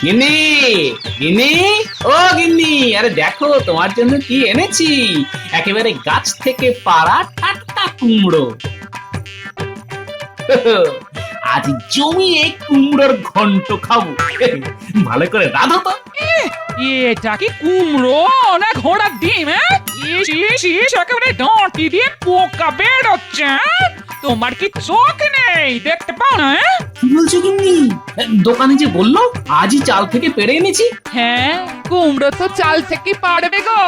গিন্নি, গিন্নি, ও গিন্নি, আরে দেখো তোমার জন্য কি এনেছি। একেবারে গাছ থেকে পাড়া টাটকা কুমড়ো। আজ জমিয়ে কুমড়োর ঘন্ট খাবো। ভালো করে রাঁধো তো। এটা কি কুমড়ো না ঘোড়ার ডিম? ইস ইস ইস, একেবারে ডাঁটি দিয়ে পোকা বেরোচ্ছে। তোমার কি চোখ নেই, দেখতে পাও না? কি বলছো গিন্নি? দোকানে যে বললো আজই চাল থেকে পেড়ে এনেছি। হ্যাঁ, কুমড়ো তো চাল থেকে পারবে গো,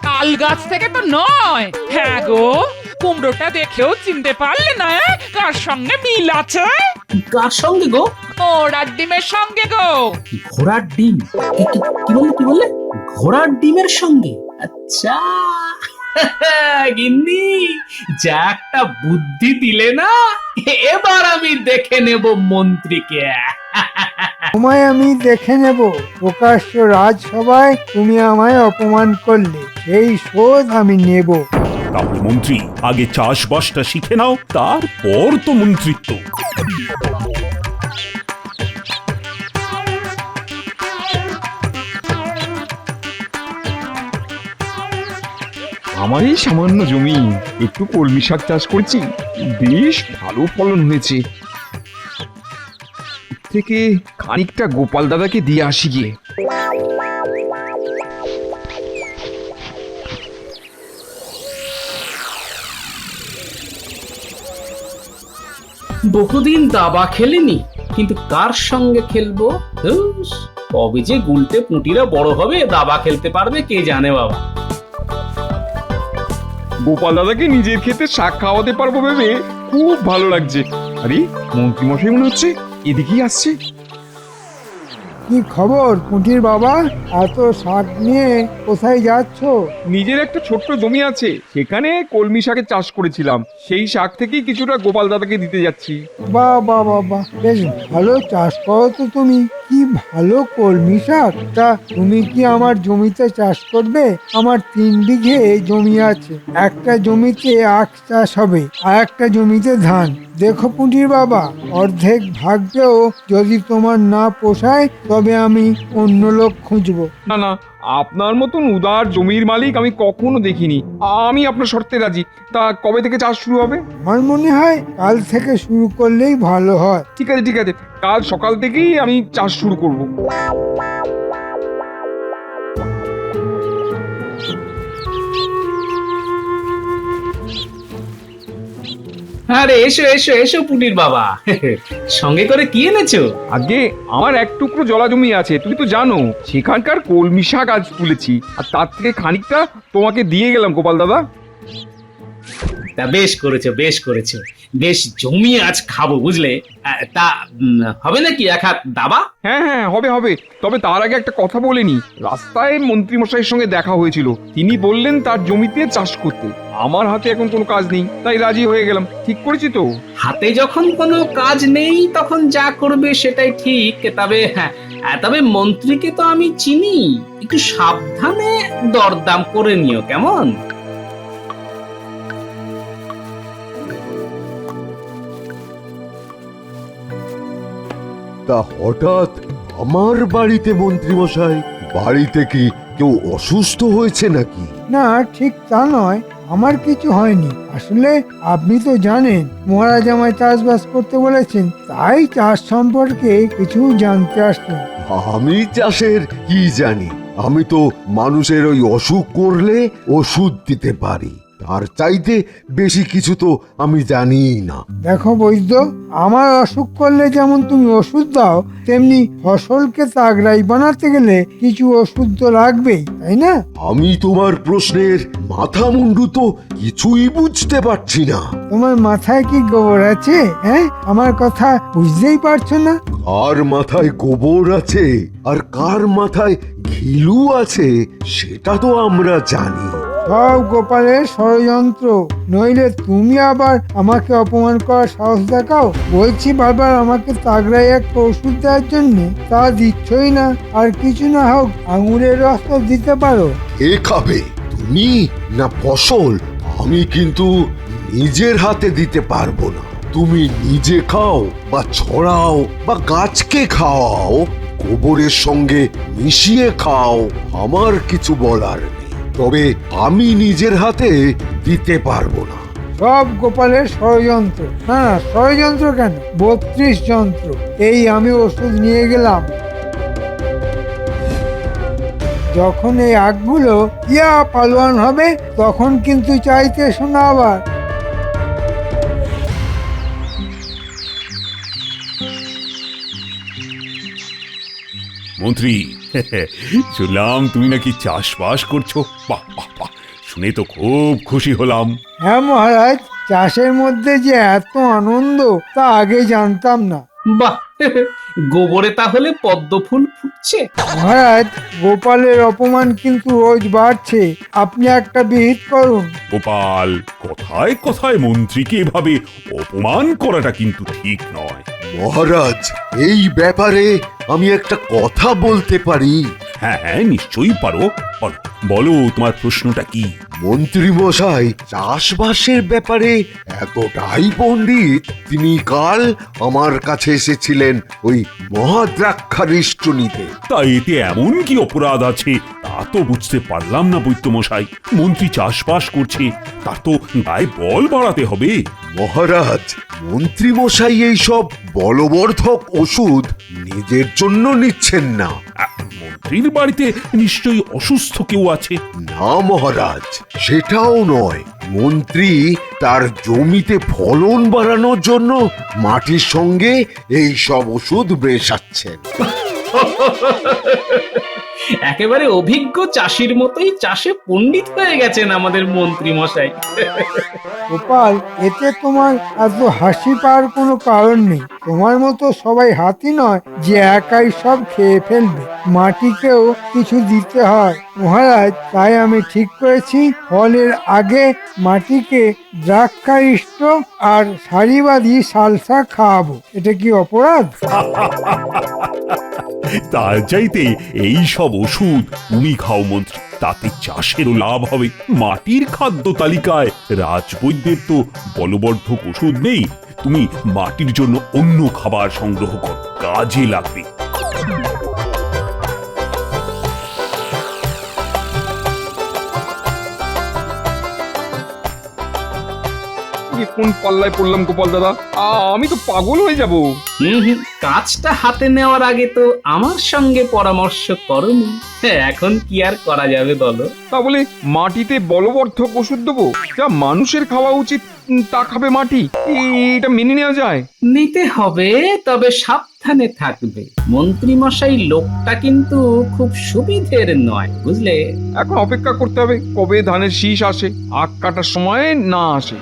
তাল গাছ থেকে তো নয়। হ্যাঁ গো, কুমড়োটা দেখেও চিনতে পারলে না কার সঙ্গে মিল আছে? কার সঙ্গে গো? ঘোড়ার ডিমের সঙ্গে গো। ঘোড়ার ডিম? কি বললে? ঘোড়ার ডিমের সঙ্গে? আচ্ছা। গিন্নি, যা একটা বুদ্ধি দিলে না, এবার আমি দেখে নেব মন্ত্রীকে। তোমায় আমি দেখে নেব। প্রকাশ্য রাজসভায় তুমি আমায় অপমান করলে, সেই শোধ আমি নেব। তাহলে মন্ত্রী আগে চাষবাসটা শিখে নাও, তারপর তো মন্ত্রিত্ব। আমার এই সামান্য জমি একটু কলমি শাক চাষ করেছি, বেশ ভালো ফলন হয়েছে। এর থেকে খানিকটা গোপাল দাদাকে দিয়ে আসি গিয়ে। বহুদিন দাবা খেলিনি, কিন্তু কার সঙ্গে খেলবো? ধুস, কবে যে গুলটে পুঁটিরা বড় হবে দাবা খেলতে পারবে কে জানে বাবা। গোপাল দাদাকে নিজের ক্ষেতে শাক খাওয়াতে পারবো ভেবে খুব ভালো লাগছে। আরে মন্ত্রী মশাই মনে হচ্ছে এদিকেই আসছে। কি খবর পুঁটির বাবা? এত শাক নিয়ে কোথায় যাচ্ছ? নিজের একটা ছোট্ট জমি আছে, সেখানে কলমি শাকের চাষ করেছিলাম, সেই শাক থেকেই কিছুটা গোপাল দাদাকে দিতে যাচ্ছি। বাহ বাহ বাহ বাহ, বেশ ভালো চাষ করো তো তুমি। কি ভালো কলমি শাক! তা তুমি কি আমার জমিতে চাষ করবে? আমার 3 বিঘে জমি আছে। একটা জমিতে আখ চাষ হবে, আর একটা জমিতে ধান। দেখো পুঁটির বাবা, অর্ধেক ভাগেও যদি তোমার না পোষায় তবে আমি অন্য লোক খুঁজবো। না না, আপনার মতন উদার জমির মালিক আমি কখনো দেখিনি। আমি আপনার শর্তে রাজি। তা কবে থেকে চাষ শুরু হবে? আমার মনে হয় কাল থেকে শুরু করলেই ভালো হয়। ঠিক আছে ঠিক আছে, কাল সকাল থেকেই আমি চাষ শুরু করব। আরে এসো এসো এসো পুটির বাবা, সঙ্গে করে কি এনেছো? আগে আমার এক টুকরো জলা জমি আছে, তুমি তো জানো, সেখানকার কলমি শাক আজ তুলেছি, আর তার থেকে খানিকটা তোমাকে দিয়ে গেলাম গোপাল দাদা। তা বেশ করেছো, বেশ করেছো। বেশ জমিয়ে আজ খাবো, বুঝলে? তা হবে নাকি এক হাত দাবা? হ্যাঁ হ্যাঁ, হবে হবে। তবে তার আগে একটা কথা বলে নি। রাস্তায় মন্ত্রী মশাইয়ের সঙ্গে দেখা হয়েছিল, তিনি বললেন তার জমিতে চাষ করতে। আমার হাতে এখন কোনো কাজ নেই, তাই রাজি হয়ে গেলাম। ঠিক করেছি তো? হাতে যখন কোনো কাজ নেই তখন যা করবে সেটাই ঠিক। তবে হ্যাঁ, তবে মন্ত্রীকে তো আমি চিনি, একটু সাবধানে দরদাম করে নিও, কেমন? তা হঠাৎ আমার বাড়িতে মন্ত্রী মশাই? বাড়িতে কি কেউ অসুস্থ হয়েছে নাকি? না, ঠিক তা নয়। আমার কিছু হয়নি। আসলে আপনি তো জানেন মহারাজ আমায় চাষবাস করতে বলেছেন, তাই চাষ সম্পর্কে কিছু জানতে আসলাম। আমি চাষের কি জানি? আমি তো মানুষের ওই অসুখ করলে ওষুধ দিতে পারি, তার চাইতে বেশি কিছু তো আমি জানিই না। দেখো বৈদ্য, আমার অসুখ করলে যেমন তুমি ওষুধ দাও, তেমনি ফসলকে তাগড়াই বানাতে গেলে কিছু ওষুধ তো লাগবেই, তাই না? আমি তোমার প্রশ্নের মাথা মুন্ডু তো কিছুই বুঝতে পারছি না। তোমার মাথায় কি গোবর আছে? হ্যাঁ, আমার কথা বুঝতেই পারছো না? কার মাথায় গোবর আছে আর কার মাথায় ঘিলু আছে সেটা তো আমরা জানি। সব গোপালের ষড়যন্ত্র, নইলে তুমি আবার আমাকে অপমান করার সাহস দেখাও। বলছি বারবার আমাকে তাগড়াই একটা ওষুধ দেওয়ার জন্য, তা দিচ্ছই না। আর কিছু না হোক আঙুরের রস তো দিতে পারো। এ খাবে তুমি না ফসল? আমি কিন্তু নিজের হাতে দিতে পারবো না। তুমি নিজে খাও বা ছড়াও বা গাছকে খাওয়াও, গোবরের সঙ্গে মিশিয়ে খাও, আমার কিছু বলার নেই, তবে আমি নিজের হাতে দিতে পারবো না। সব গোপালের ষড়যন্ত্র। না না, ষড়যন্ত্র কেন, 32 যন্ত্র। এই আমি ওষুধ নিয়ে গেলাম, যখন এই আগগুলো ইয়া পালোয়ান হবে তখন কিন্তু চাইতে শোনা আবার। মন্ত্রী, শুনলাম তুমি নাকি চাষবাস করছো। বাহ বাহ বাহ, শুনে তো খুব খুশি হলাম। হ্যাঁ মহারাজ, চাষের মধ্যে যে এত আনন্দ তা আগে জানতাম না। বাহ, গোবরে তাহলে পদ্ম ফুল ফুটছে। মহারাজ, গোপালের অপমান কিন্তু রোজ বাড়ছে, আপনি একটা বিহিত করুন। গোপাল, কথায় কথায় মন্ত্রীকে এভাবে অপমান করাটা কিন্তু ঠিক নয়। মহারাজ, এই ব্যাপারে আমি একটা কথা বলতে পারি? হ্যাঁ হ্যাঁ, নিশ্চয়ই পারো। বলো বলো, তোমার প্রশ্নটা কি? মন্ত্রী মশাই চাষবাসের ব্যাপারে এতটাই পণ্ডিত, তিনি কাল আমার কাছে এসেছিলেন ওই মহাদ্রাক্ষারিষ্ট নিতে। তা এতে এমন কি অপরাধ আছে তা তো বুঝতে পারলাম না বৈদ্যমশাই। মন্ত্রী চাষবাস করছে, তার তো গায়ে বল বাড়াতে হবে। মহারাজ, মন্ত্রী মশাই এইসব বলবর্ধক ওষুধ নিজের জন্য নিচ্ছেন না। মন্ত্রীর বাড়িতে নিশ্চয়ই অসুস্থ কেউ আছে। না মহারাজ, সেটাও নয়। মন্ত্রী তার জমিতে ফলন বাড়ানোর জন্য মাটির সঙ্গে এই সব ওষুধ মেশাচ্ছেন। একেবারে অভিজ্ঞ চাষির মতোই চাষে পণ্ডিত হয়ে গেছেন আমাদের মন্ত্রী মশাই। গোপাল, এতে তোমার এত হাসি পাওয়ার কোনো কারণ নেই। তোমার মতো সবাই হাতি নয় যে একাই সব খেয়ে ফেলবে, মাটিকেও কিছু দিতে হয়। মহারাজ, তাই আমি ঠিক করেছি ফলের আগে মাটিকে দ্রাক্ষারিষ্ট আর সারিবাদী সালসা খাওয়াবো। এটা কি অপরাধ? তার চাইতে এই সব ওষুধ তুমি খাও মন্ত্রী, তাতে চাষেরও লাভ হবে। মাটির খাদ্য তালিকায় রাজবৈদ্যের তো বলবর্ধক ওষুধ নেই। তুমি মাটির জন্য অন্য খাবার সংগ্রহ কর, কাজে লাগবে। কোন পাল্লায় পড়লাম গোপাল দাদা, আমি তো পাগল হয়ে যাব। কাজটা হাতে নেওয়ার আগে তো আমার সঙ্গে পরামর্শ করনি। এখন কি আর করা যাবে বলো? তা বলে মাটিতে বলবর্ধক ওষুধ দেবো? যা মানুষের খাওয়া উচিত তা খাবে মাটি? এটা মেনে নেওয়া যায়? নিতে হবে, তবে সাবধানে থাকবে। মন্ত্রী মশাই লোকটা কিন্তু খুব সুবিধের নয়, বুঝলে? এখন অপেক্ষা করতে হবে কবে ধানের শীষ আসে, আখ কাটার সময় না আসে।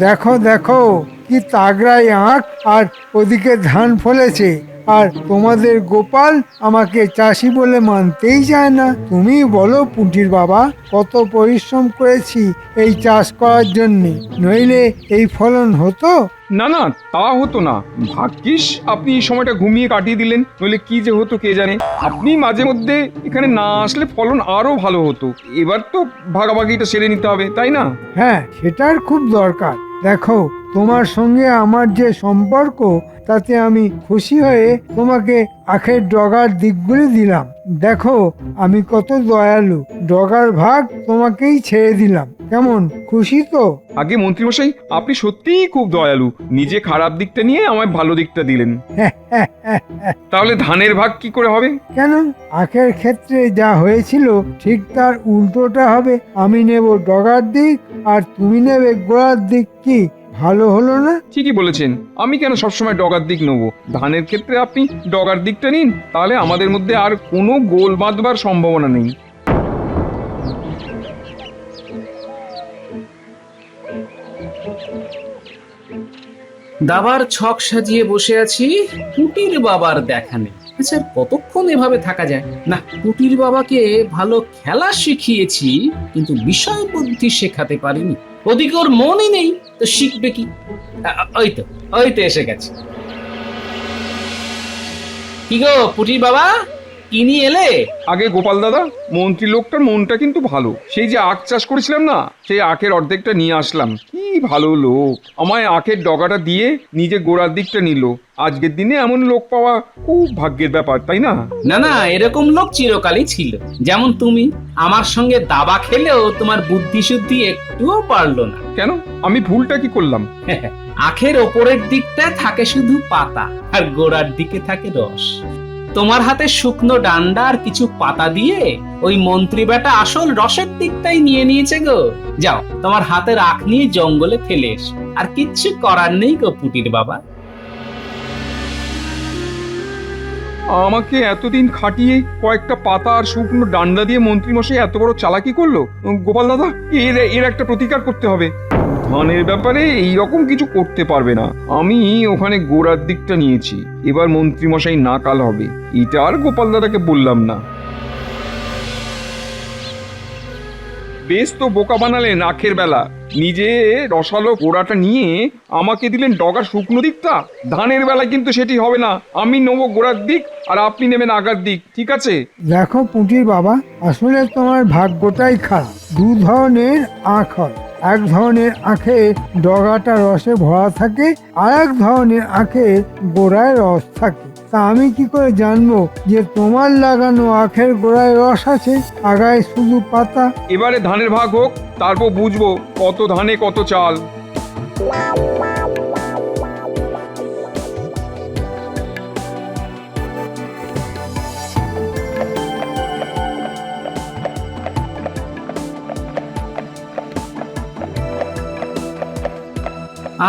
দেখো দেখো, কি তাগড়াই আঁক, আর ওদিকে ধান ফলেছে, আর তোমাদের গোপাল আমাকে চাষি বলে মানতেই চায় না। তুমি বলো পুঁটির বাবা, কত পরিশ্রম করেছি এই চাষ করার জন্য, নইলে এই ফলন হতো? না না, তা হতো না। ভাগ্যিস আপনি এই সময়টা ঘুমিয়ে কাটিয়ে দিলেন, নইলে কি যে হতো কে জানে। আপনি মাঝে মধ্যে এখানে না আসলে ফলন আরো ভালো হতো। এবার তো ভাগাভাগিটা সেরে নিতে হবে, তাই না? হ্যাঁ, সেটার খুব দরকার। দেখো, তোমার সঙ্গে আমার যে সম্পর্ক, তাতে আমি খুশি হয়ে তোমাকে আখের ডগার দিকগুলি দিলাম। দেখো আমি কত দয়ালু, ডগার ভাগ তোমাকেই ছেড়ে দিলাম। কেমন, খুশি তো? আগে মন্ত্রীমশাই, আপনি সত্যিই খুব দয়ালু। নিজে খারাপ দিকটা নিয়ে আমায় ভালো দিকটা দিলেন। তাহলে ধানের ভাগ কি করে হবে? কেন, আখের ক্ষেত্রে যা হয়েছিল ঠিক তার উল্টোটা হবে। আমি নেব ডগার দিক আর তুমি নেবে গোড়ার দিক। কি ভালো হলো না? ঠিকই বলেছেন। আমি কেন সবসময় ডগার দিক নেবো? ধানের ক্ষেত্রে আপনি ডগার দিকটা নিন, তাহলে আমাদের মধ্যে আর কোনো গোল বাঁধবার সম্ভাবনা নেই। দাবার ছক সাজিয়ে বসে আছি, পুটির বাবার দেখা নেই। আচ্ছা, কতক্ষণ এভাবে থাকা যায়? না, পুটির বাবাকে ভালো খেলা শিখিয়েছি, কিন্তু বিষয় বুদ্ধি শেখাতে পারিনি। ওদিকে ওর মনই নেই, তো শিখবে কি? ওই তো এসে গেছে। কি গো পুটির বাবা, কি নিয়ে এলে? আগে গোপাল দাদা, মন্ত্রী লোকটার মনটা কিন্তু ভালো। সেই যে আখ চাষ করেছিলাম না, সেই আখের অর্ধেকটা নিয়ে আসলাম। কি ভালো লোক, আমায় আখের ডগাটা দিয়ে নিজে গোড়ার দিকটা নিল। আজকের দিনে এমন লোক পাওয়া খুব ভাগ্যের ব্যাপার, তাই না? না না, এরকম লোক চিরকালই ছিল। যেমন তুমি আমার সঙ্গে দাবা খেলেও তোমার বুদ্ধি শুদ্ধি একটুও পারলো না। কেন, আমি ভুলটা কি করলাম? আখের ওপরের দিকটায় থাকে শুধু পাতা, আর গোড়ার দিকে থাকে রস। তোমার হাতে শুকনো ডান্ডা আর কিছু পাতা দিয়ে ওই মন্ত্রী বেটা আসল রসের দিকটাই নিয়ে নিয়েছে গো। যাও, তোমার হাতের আখ নিয়ে জঙ্গলে ফেলে এসো। আর কিচ্ছু করার নেই গো পুটির বাবা। আমাকে এতদিন খাটিয়ে কয়েকটা পাতা আর শুকনো ডান্ডা দিয়ে মন্ত্রী মশাই এত বড় চালাকি করলো। গোপাল দাদা, এর একটা প্রতিকার করতে হবে। ধানের ব্যাপারে এই রকম কিছু করতে পারবে না। আমি ওখানে গোড়ার দিকটা নিয়েছি, এবার মন্ত্রী মশাই নাকাল হবে। এটা আর গোপাল দাদাকে বললাম না। বেশ তো বোকা বানালেন আখের বেলা। নিজে রসালো গোড়াটা নিয়ে আমাকে দিলেন ডগার শুকনো দিকটা। ধানের বেলা কিন্তু সেটি হবে না। আমি নেবো গোড়ার দিক আর আপনি নেবেন আগার দিক, ঠিক আছে? দেখো পুঁটির বাবা, আসলে তোমার ভাগ্যটাই খারাপ। দু ধরনের আখ হয়। এক ধরনের আখে ডগাটা রসে ভরা থাকে, আর এক ধরনের আখে গোড়ায় রস থাকে। তা আমি কি করে জানবো যে তোমার লাগানো আখের গোড়ায় রস আছে, আগায় শুধু পাতা? এবারে ধানের ভাগ হোক, তারপর বুঝবো কত ধানে কত চাল।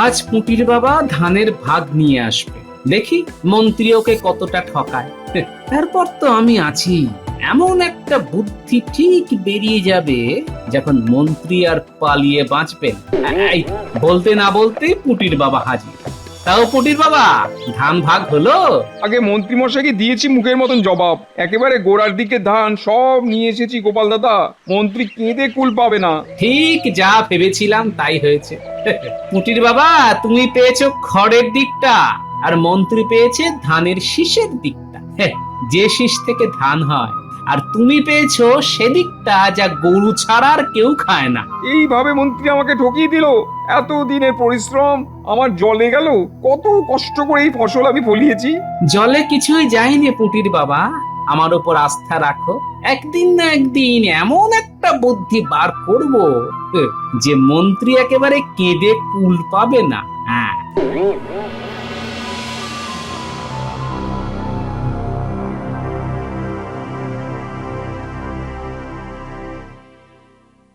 আজ পুটির বাবা ধানের ভাগ নিয়ে আসবে, দেখি মন্ত্রী ওকে কতটা ঠকায়। তারপর তো আমি আছি। এমন একটা বুদ্ধি ঠিক বেরিয়ে যাবে যখন মন্ত্রী আর পালিয়ে বাঁচবেন। এই, বলতে না বলতেই পুটির বাবা হাজির। তাও পুটির বাবা, ধান ভাগ হলো? আগে মন্ত্রী মশাইকে দিয়েছি মুখের মতন জবাব। একেবারে গোড়ার দিকে ধান সব নিয়ে এসেছি গোপাল দাদা। মন্ত্রী কেঁদে কুল পাবে না। ঠিক যা ভেবেছিলাম তাই হয়েছে। পুটির বাবা, তুমি পেয়েছো খড়ের দিকটা, আর মন্ত্রী পেয়েছে ধানের শীষের দিকটা। যে শীষ থেকে ধান হয়। আর তুমি পেয়েছো সেদিকটা যা গরু ছাড়া আর কেউ খায় না। এইভাবে মন্ত্রী আমাকে ঠকিয়ে দিল। এত দিনের পরিশ্রম আমার জলে গেল। কত কষ্ট করে এই ফসল আমি ফলিয়েছি। জলে কিছুই যায়নি পুটির বাবা, আমার উপর আস্থা রাখো। একদিন না একদিন এমন একটা বুদ্ধি বার করব যে মন্ত্রী একেবারে কেঁদে কুল পাবে না। হ্যাঁ,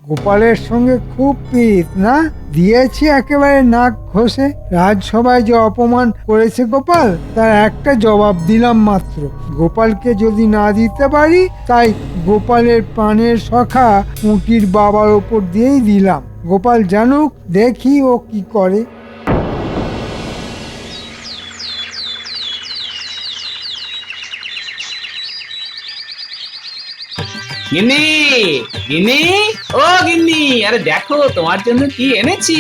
গোপালের সঙ্গে খুব প্রীত না? দিয়েছি একেবারে নাক ঘষে। রাজসভায় যে অপমান করেছে গোপাল, তার একটা জবাব দিলাম মাত্র। গোপালকে যদি না দিতে পারি, তাই গোপালের প্রাণের সখা পুঁটির বাবার ওপর দিয়েই দিলাম। গোপাল জানুক, দেখি ও কি করে। গিন্নি, গিন্নি, ও গিন্নি, আরে দেখো তোমার জন্য কি এনেছি।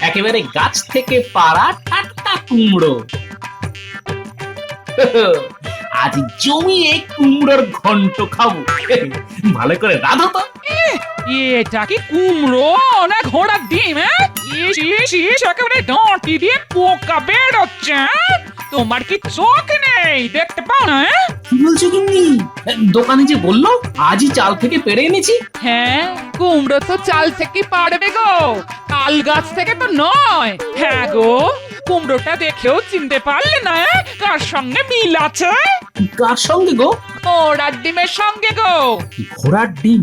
একেবারে গাছ থেকে পাড়া টাটকা কুমড়ো। আজ জমিয়ে কুমড়োর ঘন্ট খাবো। ভালো করে রাঁধো তো। এটা কি কুমড়ো না ঘোড়ার ডিম? একেবারে ডাঁটি দিয়ে পোকা বেরোচ্ছে। তোমার কি চোখ নেই, দেখতে পাও না? কি বলছো গিন্নি? দোকানে যে বললো আজই চাল থেকে পেড়ে এনেছি। হ্যাঁ, কুমড়ো তো চাল থেকে পারবে গো, তাল গাছ থেকে তো নয়। হ্যাঁ গো, কুমড়োটা দেখেও চিনতে পারলে না কার সঙ্গে মিল আছে? কার সঙ্গে গো? ঘোড়ার ডিমের সঙ্গে গো। ঘোড়ার ডিম?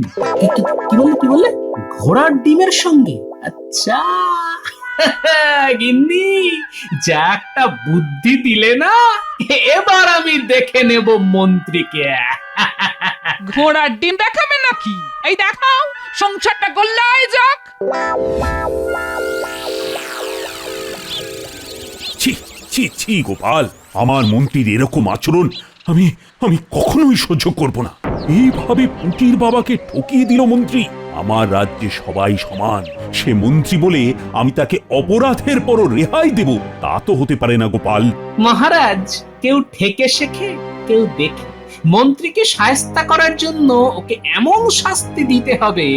কি বললে? ঘোড়ার ডিমের সঙ্গে? আচ্ছা গিন্নি, যা একটা বুদ্ধি দিলে না, এবার আমি দেখে নেব মন্ত্রীকে। ঘোড়ার ডিম দেখাবে নাকি? এই দেখাও, সংসারটা গোল্লায় যাক। ছি ছি ছি গোপাল, আমার মন্ত্রীর এরকম আচরণ আমি আমি কখনোই সহ্য করব না। এইভাবে পুটির বাবাকে ঠকিয়ে দিল মন্ত্রী। আমার রাজ্যে সবাই সমান। সে মন্ত্রী বলে আমি তাকে অপরাধের পরও রেহাই দেব, তা তো হতে পারে না গোপাল। মহারাজ, কেউ ঠেকে শেখে, কেউ দেখে। মন্ত্রীকে শায়েস্তা করার জন্য ওকে এমন শাস্তি দিতে হবে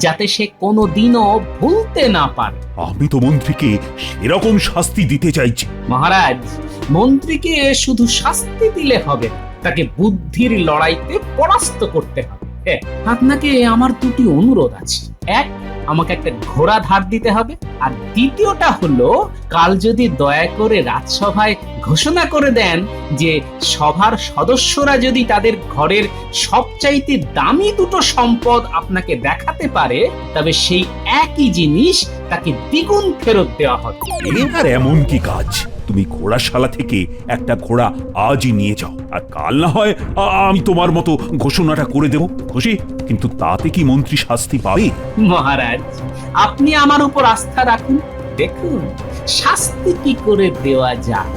যাতে সে কোনোদিনও ভুলতে না পারে। আমি তো মন্ত্রীকে সেরকম শাস্তি দিতে চাইছি। মহারাজ, মন্ত্রীকে শুধু শাস্তি দিলে হবে না, তাকে বুদ্ধির লড়াইতে পরাস্ত করতে হবে। আপনাকে আমার দুটি অনুরোধ আছে। এক, আমাকে একটা ঘোড়া ধার দিতে হবে, আর দ্বিতীয়টা হলো কাল যদি দয়া করে রাজসভায় ঘোষণা করে দেন যে সভার সদস্যরা যদি তাদের ঘরের সবচাইতে দামি দুটো সম্পদ আপনাকে দেখাতে পারে, তবে সেই একই জিনিস তাকে দ্বিগুণ ফেরত দেওয়া হবে। আর এমন কি কাজ? তুমি ঘোড়াশালা থেকে একটা ঘোড়া আজই নিয়ে যাও, আর কাল না হয় আমি তোমার মতো ঘোষণাটা করে দেব, খুশি? কিন্তু তাতে কি মন্ত্রী শাস্তি পাবে? মহারাজ, আপনি আমার উপর আস্থা রাখুন, দেখুন শাস্তি কি করে দেওয়া যায়।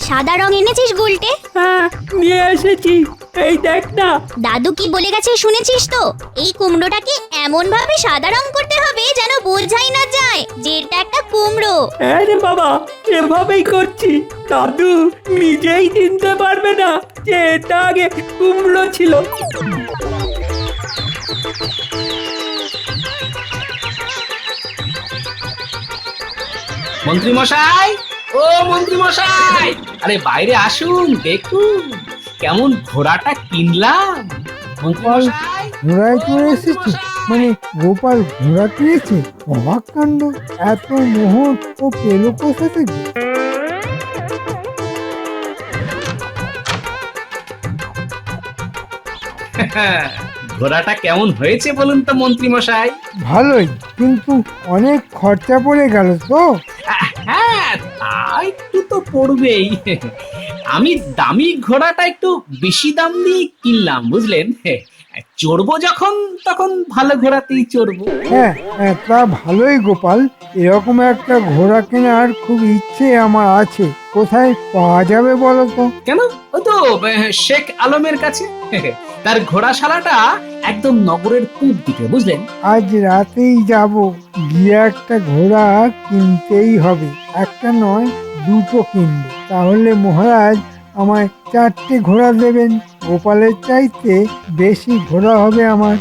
সাদা রং এনেছিস গুলটে? হ্যাঁ, নিয়ে এসেছি, এই দেখ না। দাদু কি বলে গেছে শুনেছিস তো? এই কুমড়োটাকে এমন ভাবে সাদা রং করতে হবে যেন বোঝাই না যায় যে এটা একটা কুমড়ো। হ্যাঁ রে বাবা, এভাবেই করছি। দাদু নিজেই চিনতে পারবে না যে এটা আগে কুমড়ো ছিল। মন্ত্রী মশাই, ও মন্ত্রী মশাই, আরে বাইরে আসুন, দেখুন কেমন ঘোড়াটা কিনলাম। মন্ত্রী মশাই, ঘোড়ায় চড়ে এসেছে, মানে গোপাল ঘোড়া কিনেছে? অবাক কাণ্ড! এত মোহর ও পেল কোথা থেকে? ঘোড়াটা কেমন হয়েছে বলুন তো মন্ত্রী মশাই? ভালোই, কিন্তু অনেক খরচা পড়ে গেল তো। হ্যাঁ, তা একটু তো পড়বেই। আমি দামি ঘোড়াটা একটু বেশি দাম দিয়ে কিনলাম, বুঝলেন? চড়বো যখন তখন ভালো ঘোড়াতেই চড়বো। হ্যাঁ হ্যাঁ, তা ভালোই গোপাল। এরকম একটা ঘোড়া কেনার খুব ইচ্ছে আমার আছে। কোথায় পাওয়া যাবে বলো তো? কেন? ও তো শেখ আলমের কাছে। তার ঘোড়াশালাটা একদম নগরের পূব দিকে, বুঝলেন? আজ রাতেই যাব, গিয়ে একটা ঘোড়া কিনতেই হবে। একটা নয়, দুটো কিনবে। তাহলে মহারাজ আমায় 4টে ঘোড়া দেবেন। গোপালের চাইতে বেশি ঘোড়া হবে আমার।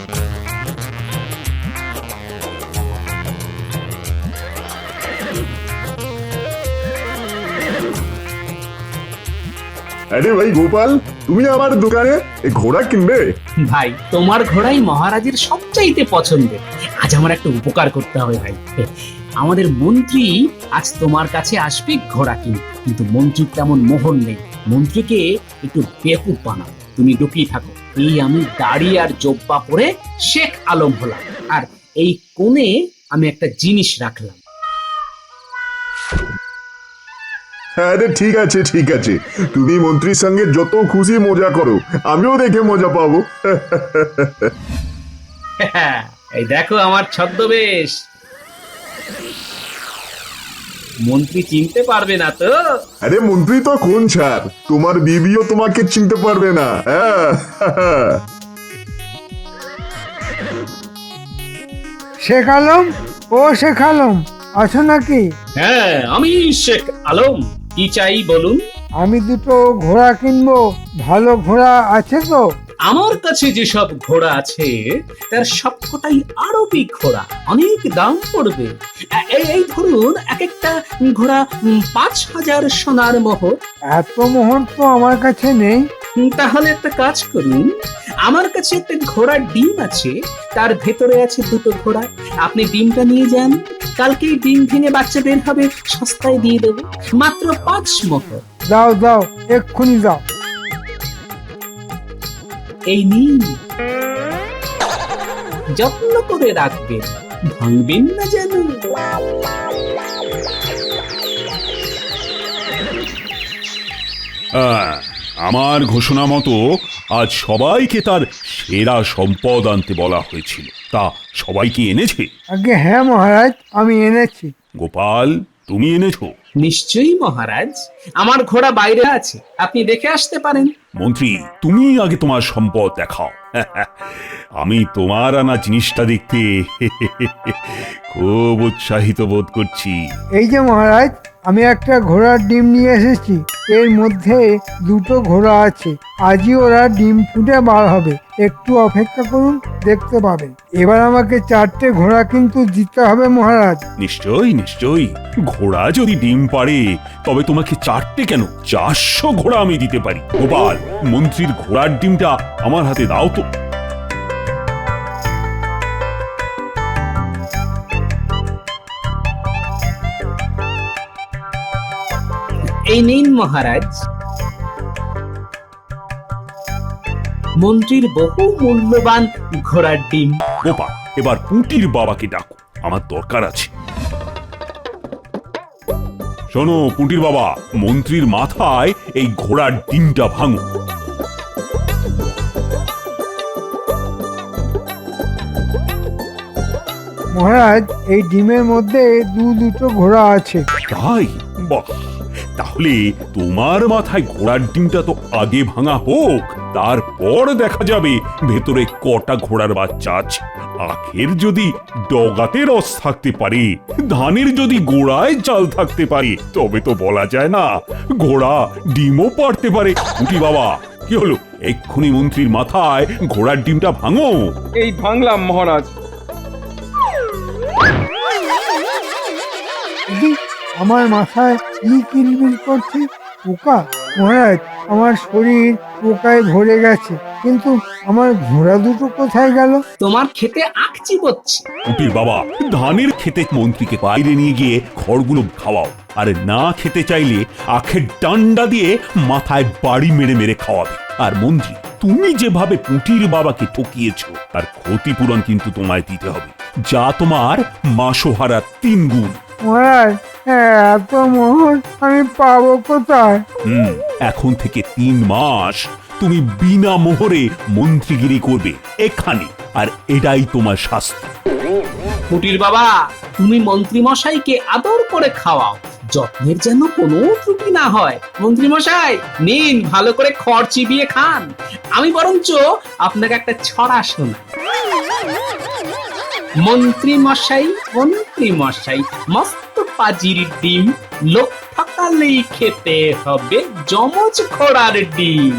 আরে ভাই গোপাল, তুমি আমার দোকানে এই ঘোড়া কিনবে? ভাই, তোমার ঘোড়াই মহারাজের সবচাইতে পছন্দের। আজ আমার একটা উপকার করতে হবে ভাই। আমাদের মন্ত্রী আজ তোমার কাছে আসবে ঘোড়া কিনতে, কিন্তু মন্ত্রীর তেমন মোহর নেই। মন্ত্রীকে একটু বেকুব বানাও। তুমি লুকিয়ে থাকো। এই আমি দাড়ি আর জোব্বা পরে শেখ আলম হলাম, আর এই কোণে আমি একটা জিনিস রাখলাম। হ্যাঁ রে, ঠিক আছে ঠিক আছে, তুমি মন্ত্রীর সঙ্গে যত খুশি মজা করো, আমিও দেখে মজা পাবো। এই দেখো আমার ছদ্মবেশ। মন্ত্রী চিনতে পারবে না তো? আরে মন্ত্রী তো কোন ছাড়, তোমার বিবিও তোমাকে চিনতে পারবে না। হ্যাঁ। শেখ আলম, ও শেখ আলম, আছো নাকি? হ্যাঁ, আমি শেখ আলম। কি চাই বলুন? আমি দুটো ঘোড়া কিনবো। ভালো ঘোড়া আছে তো? আমার কাছে যেসব ঘোড়া আছে তার সবকটাই আরবি ঘোড়া, অনেক দাম পড়বে। এই ধরুন, এক একটা ঘোড়া 5,000 সোনার মোহর। এত মোহর তো আমার কাছে নেই। তাহলে একটা কাজ করুন, আমার কাছে একটা ঘোড়ার ডিম আছে, তার ভেতরে আছে দুটো ঘোড়া। আপনি ডিমটা নিয়ে যান, কালকেই ডিম ভেঙে বাচ্চা বের হবে, সস্তায় দিয়ে দেবো, মাত্র 5 মোহর। দাও দাও, এক্ষুনি দাও। এই নিন, যত্ন করে রাখবেন, ভাঙবেন না যেন। আমার ঘোষণা মতো আজ সবাইকে তার সেরা সম্পদ আনতে বলা হয়েছিল। তা সবাই কি এনেছে? আগে হ্যাঁ মহারাজ, আমি এনেছি। গোপাল, তুমি এনেছো? নিশ্চয়ই মহারাজ, আমার ঘোড়া বাইরে আছে, আপনি দেখে আসতে পারেন। মন্ত্রী, তুমি আগে তোমার সম্পদ দেখাও। আমি তোমার আনা জিনিসটা দেখতে খুব উৎসাহিত বোধ করছি। এই যে মহারাজ, আমি একটা ঘোড়ার ডিম নিয়ে এসেছি। এর মধ্যে দুটো ঘোড়া আছে। আজই ওরা ডিম ফুটে বার হবে। একটু অপেক্ষা করুন, দেখতে পাবেন। এবার আমাকে 4টে ঘোড়া কিন্তু দিতে হবে মহারাজ। নিশ্চয়ই নিশ্চয়ই, ঘোড়া যদি ডিম পারে তবে তোমাকে 4টে কেন 400 ঘোড়া আমি দিতে পারি। গোপাল, মন্ত্রীর ঘোড়ার ডিমটা আমার হাতে দাও তো। এই নিন মহারাজ, মন্ত্রীর বহু মূল্যবান ঘোড়ার ডিম। গোপাল, এবার পুঁটির বাবাকে ডাকো, আমার দরকার আছে। শোনো পুঁটির বাবা, মন্ত্রীর মাথায় এই ঘোড়ার ডিমটা ভাঙো। মহারাজ, এই ডিমের মধ্যে দুটো ঘোড়া আছে। তাই? বাহ, তাহলে তোমার মাথায় ঘোড়ার ডিমটা তো আগে ভাঙা হোক, তারপর দেখা যাবে ভেতরে কটা ঘোড়ার বাচ্চা আছে। আখের যদি ডগাতে রস থাকতে পারে, ধানের যদি গোড়ায় চাল থাকতে পারে, তবে তো বলা যায় না, ঘোড়া ডিমও পারতে পারে। উঠি বাবা, কি হলো? এক্ষুনি মন্ত্রীর মাথায় ঘোড়ার ডিমটা ভাঙো। এই ভাঙলাম মহারাজ। দিদি, আমার মাথায় কি কিলবিল করছে? পোকা? মহারাজ, আমার শরীর পোকায় ভরে গেছে, কিন্তু আমার ঘোড়া দুটো কোথায় গেল? তোমার খেতে আখ চিবোচ্ছে। উটির বাবা, ধানের খেতে মন্ত্রীকে বাইরে নিয়ে গিয়ে খড়গুলো খাওয়াও, আর না খেতে চাইলে আখের ডান্ডা দিয়ে মাথায় বাড়ি মেরে মেরে খাওয়াবে। আর মন্ত্রী, তুমি যেভাবে পুঁটির বাবাকে ঠকিয়েছো তার ক্ষতিপূরণ কিন্তু তোমায় দিতে হবে, যা তোমার মাসোহারা 3 গুণ। মহারাজ, এত মোহর আমি পাবো কোথায়? এখন থেকে 3 মাস তুমি বিনা মোহরে মন্ত্রীগিরি করবে এখানে, আর এটাই তোমার শাস্তি। কুটির বাবা, তুমি মন্ত্রী মশাইকে আদর করে খাওয়াও, যত্নের যেন কোনো ত্রুটি না হয়। মন্ত্রী মশাই নিন, ভালো করে খড় চিবিয়ে খান। আমি বরঞ্চ আপনাকে একটা ছড়া শোনাই। মন্ত্রী মশাই মস্ত পাজির ডিম, লোক ঠকালেই খেতে হবে যমজ ঘোড়ার ডিম।